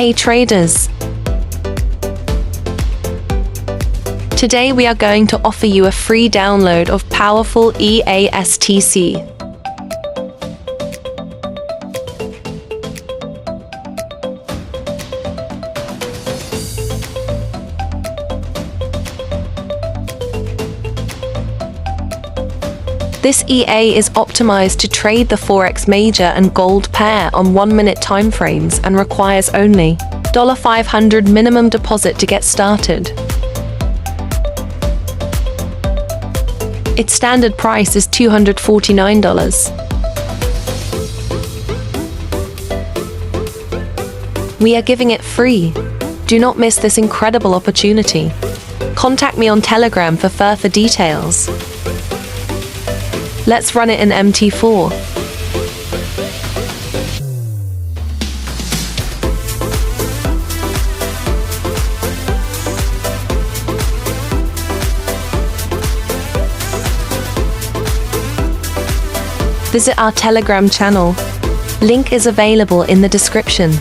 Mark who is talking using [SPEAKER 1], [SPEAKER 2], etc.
[SPEAKER 1] Hey traders! Today we are going to offer you a free download of powerful EA STC. This EA is optimized to trade the Forex major and gold pair on 1-minute timeframes and requires only $500 minimum deposit to get started. Its standard price is $249. We are giving it free. Do not miss this incredible opportunity. Contact me on Telegram for further details. Let's run it in MT4. Visit our Telegram channel. Link is available in the description.